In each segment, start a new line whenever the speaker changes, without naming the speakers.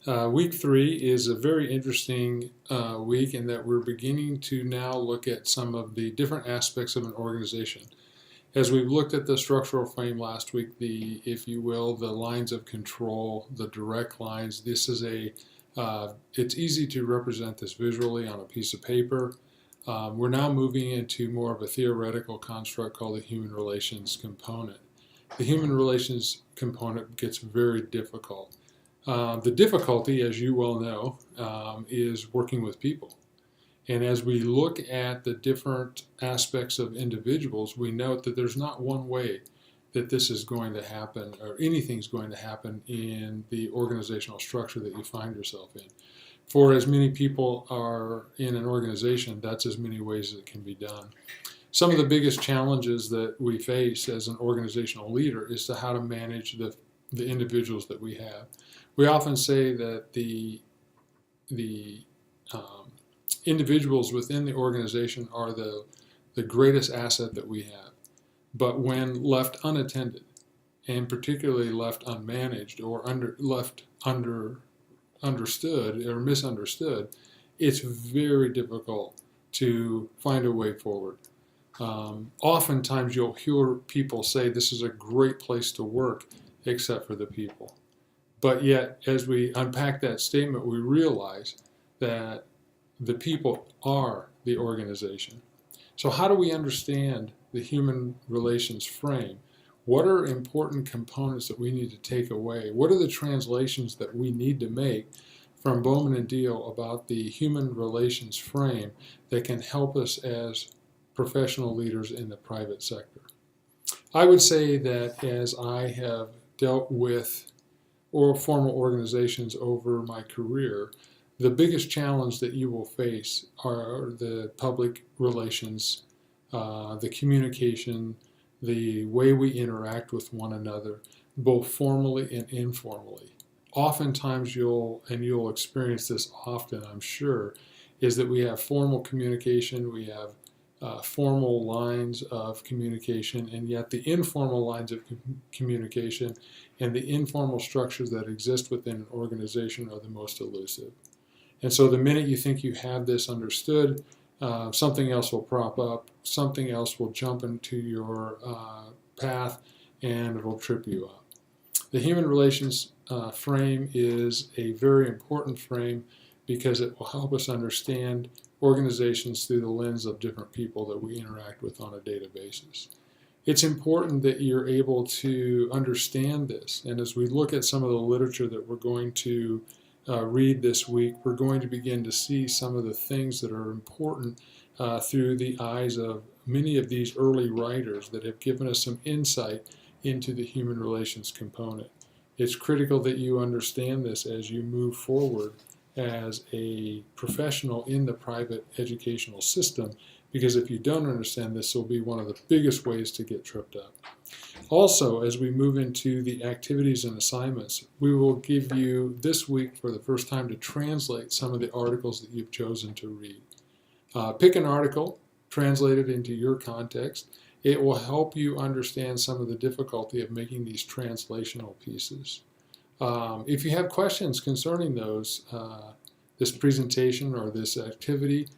Week 3 is a very interesting week in that we're beginning to now look at some of the different aspects of an organization. As we've looked at the structural frame last week, if you will, the lines of control, the direct lines, it's easy to represent this visually on a piece of paper. We're now moving into more of a theoretical construct called the human relations component. The human relations component gets very difficult. The difficulty, as you well know, is working with people. And as we look at the different aspects of individuals, we note that there's not one way that this is going to happen or anything's going to happen in the organizational structure that you find yourself in. For as many people are in an organization, that's as many ways as it can be done. Some of the biggest challenges that we face as an organizational leader is to how to manage the individuals that we have. We often say that the individuals within the organization are the greatest asset that we have. But when left unattended, and particularly left unmanaged or understood or misunderstood, it's very difficult to find a way forward. Oftentimes you'll hear people say this is a great place to work except for the people. But yet, as we unpack that statement, we realize that the people are the organization. So how do we understand the human relations frame? What are important components that we need to take away? What are the translations that we need to make from Bowman and Deal about the human relations frame that can help us as professional leaders in the private sector? I would say that as I have dealt with formal organizations over my career, the biggest challenge that you will face are the public relations, the communication, the way we interact with one another, both formally and informally. Oftentimes you'll experience this often, I'm sure, is that we have formal communication, we have formal lines of communication, and yet the informal lines of communication and the informal structures that exist within an organization are the most elusive. And so the minute you think you have this understood, something else will prop up, something else will jump into your path, and it'll trip you up. The human relations frame is a very important frame because it will help us understand organizations through the lens of different people that we interact with on a daily basis. It's important that you're able to understand this, and as we look at some of the literature that we're going to read this week, we're going to begin to see some of the things that are important through the eyes of many of these early writers that have given us some insight into the human relations component. It's critical that you understand this as you move forward as a professional in the private educational system, because if you don't understand this, will be one of the biggest ways to get tripped up. Also, as we move into the activities and assignments, we will give you this week for the first time to translate some of the articles that you've chosen to read. Pick an article, translate it into your context. It will help you understand some of the difficulty of making these translational pieces. If you have questions concerning this presentation or this activity,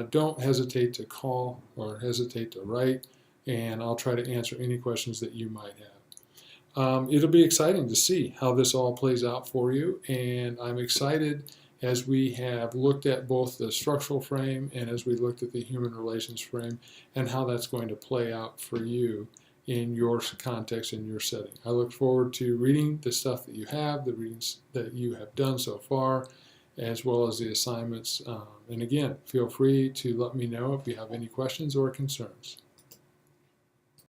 don't hesitate to call or hesitate to write, and I'll try to answer any questions that you might have. It'll be exciting to see how this all plays out for you, and I'm excited as we have looked at both the structural frame and as we looked at the human relations frame and how that's going to play out for you in your context, in your setting. I look forward to reading the stuff that you have, the readings that you have done so far, as well as the assignments. And again, feel free to let me know if you have any questions or concerns.